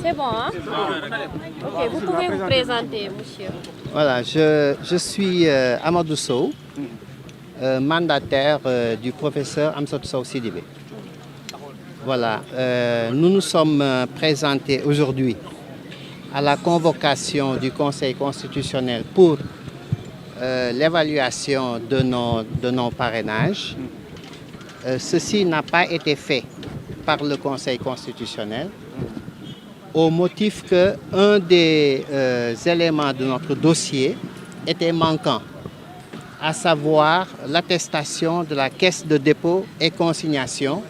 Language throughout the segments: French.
C'est bon, hein? Ok, vous pouvez vous présenter, monsieur. Voilà, je suis Amadou Sow, mandataire du professeur Amsatou Sow Sidibé. Voilà, nous nous sommes présentés aujourd'hui à la convocation du Conseil constitutionnel pour l'évaluation de nos parrainages. Ceci n'a pas été fait par le Conseil constitutionnel au motif qu'un des éléments de notre dossier était manquant, à savoir l'attestation de la Caisse de dépôt et consignation,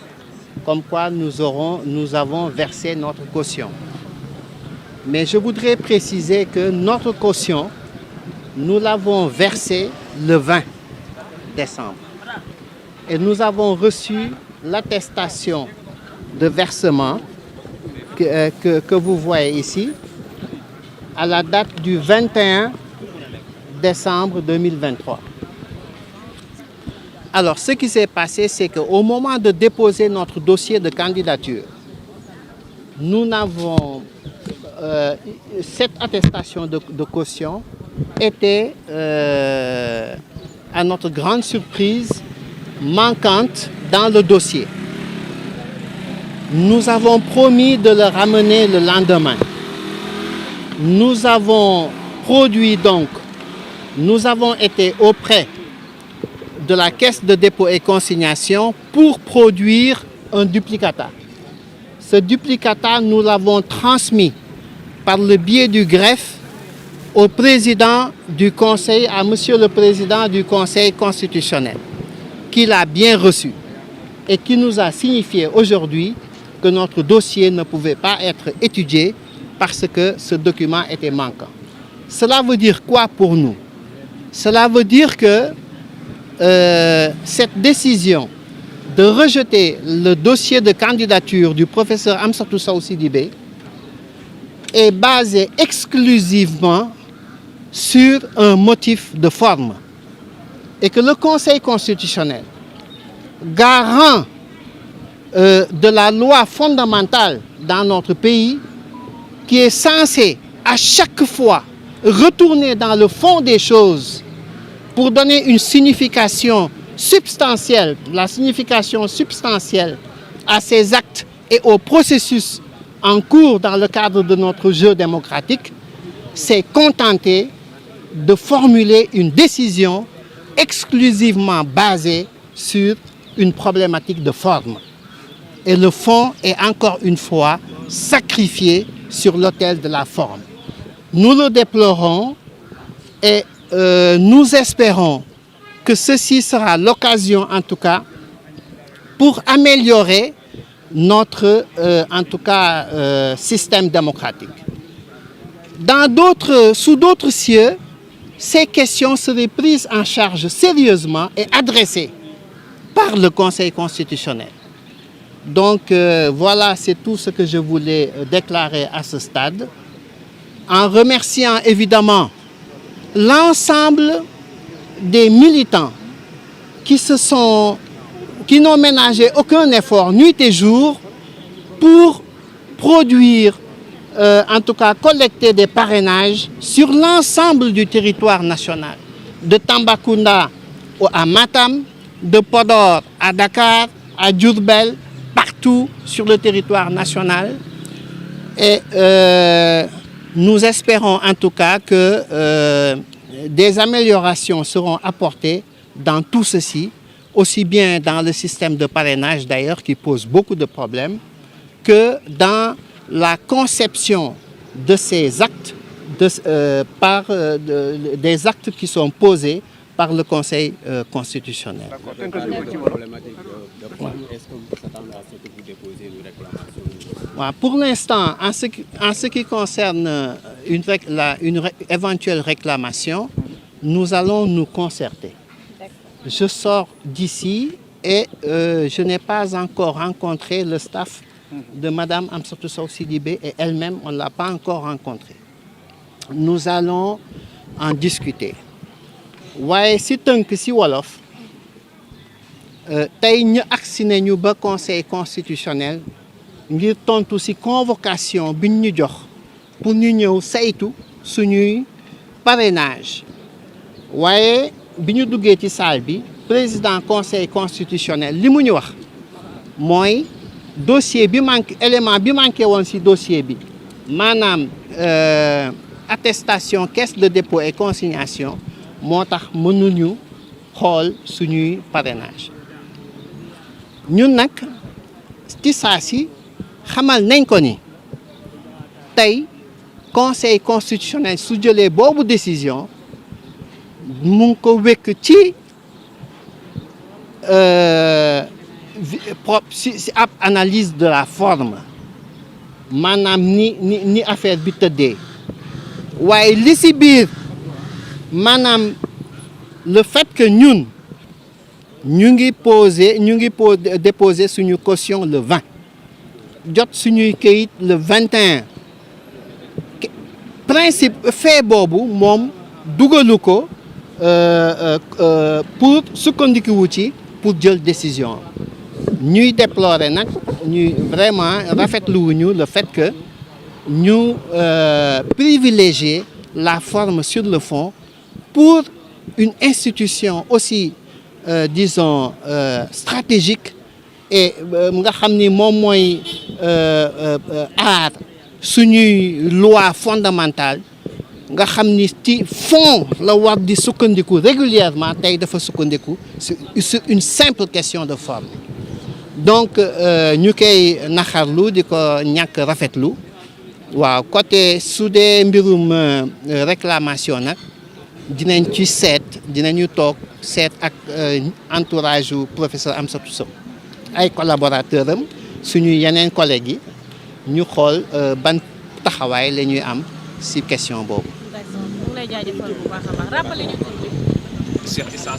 comme quoi nous avons versé notre caution. Mais je voudrais préciser que notre caution, nous l'avons versée le 20 décembre. Et nous avons reçu l'attestation de versement que vous voyez ici, à la date du 21 décembre 2023. Alors, ce qui s'est passé, c'est qu'au moment de déposer notre dossier de candidature, nous n'avons... cette attestation de caution était, à notre grande surprise, manquante dans le dossier. Nous avons promis de le ramener le lendemain. Nous avons produit donc, nous avons été auprès de la Caisse de dépôt et consignation pour produire un duplicata. Ce duplicata, nous l'avons transmis par le biais du greffe au président du Conseil, à monsieur le président du Conseil constitutionnel, qui l'a bien reçu et qui nous a signifié aujourd'hui que notre dossier ne pouvait pas être étudié parce que ce document était manquant. Cela veut dire quoi pour nous? Cela veut dire que cette décision de rejeter le dossier de candidature du professeur Amsatou Sow Sidibé est basée exclusivement sur un motif de forme et que le Conseil constitutionnel, garant de la loi fondamentale dans notre pays, qui est censé à chaque fois retourner dans le fond des choses pour donner une signification substantielle, la signification substantielle à ces actes et au processus en cours dans le cadre de notre jeu démocratique, s'est contenté de formuler une décision exclusivement basée sur une problématique de forme. Et le fond est encore une fois sacrifié sur l'autel de la forme. Nous le déplorons et nous espérons que ceci sera l'occasion, en tout cas, pour améliorer notre, système démocratique. Sous d'autres cieux, ces questions seraient prises en charge sérieusement et adressées par le Conseil constitutionnel. Donc voilà, c'est tout ce que je voulais déclarer à ce stade, en remerciant évidemment l'ensemble des militants qui n'ont ménagé aucun effort nuit et jour pour produire, en tout cas collecter des parrainages sur l'ensemble du territoire national, de Tambacounda à Matam, de Podor à Dakar, à Diourbel, partout sur le territoire national. Et nous espérons en tout cas que des améliorations seront apportées dans tout ceci, aussi bien dans le système de parrainage d'ailleurs qui pose beaucoup de problèmes, que dans la conception de ces actes, des actes qui sont posés par le Conseil constitutionnel. Voilà. Pour l'instant, en ce qui concerne une éventuelle réclamation, nous allons nous concerter. Je sors d'ici et je n'ai pas encore rencontré le staff de Mme Amsatou Sow Sidibé et elle-même, on ne l'a pas encore rencontré. Nous allons en discuter. waaye si tënk si wolof tey ñu agsi nañu ba conseil constitutionnel ngir tontu ci convocation biñ ñu jox pour ñu ñëw saytu suñuy parrainage waaye bi ñu duggee ci salle bi président conseil constitutionnel li mu ñu wax mooy dossier bi manqué élément bi manqué woon ci dossier bi maanaam attestation caisse de dépôt et consignation moo tax mënuñu xool suñuy parrainage ñun nag ci saa si xamal nañ ko ni tey conseil constitutionnel su jëlee boobu décision mu ngi ko wekk ci si ab analyse de la forme maanaam ni affaire bi tëddee waaye li si biir maanaam le fait que ñun ñu ngi déposer suñu caution le 20 jot suñuy këyit le 21 principe fait boobu moom dugalu ko pour sukkandiku ci pour jël décision ñuy déplorer nag ñuy vraiment rafetlu wuñu le fait que ñu privilégier la forme sur le fond pour une institution aussi disons stratégique et nga xam ni moom mooy aar suñuy loi fondamentale nga xam ni ci fond la war di sukkandiku régulièrement tey dafa sukkandiku sur une simple question de forme donc ñu koy naxarlu di ko ñàkk rafetlu waaw côté su dee mbirum réclamation nag dinañ ci dinañu toog seet ak entourage u professeur Amsatou Sow ay collaborateurs am suñu yeneen collègues yi ñu xool ban taxawaay la ñuy am ci question boobu. D'accord, ñu ngi lay jaajëfal bu baax a baax rappelé ñu tur bi. Cheikh Issa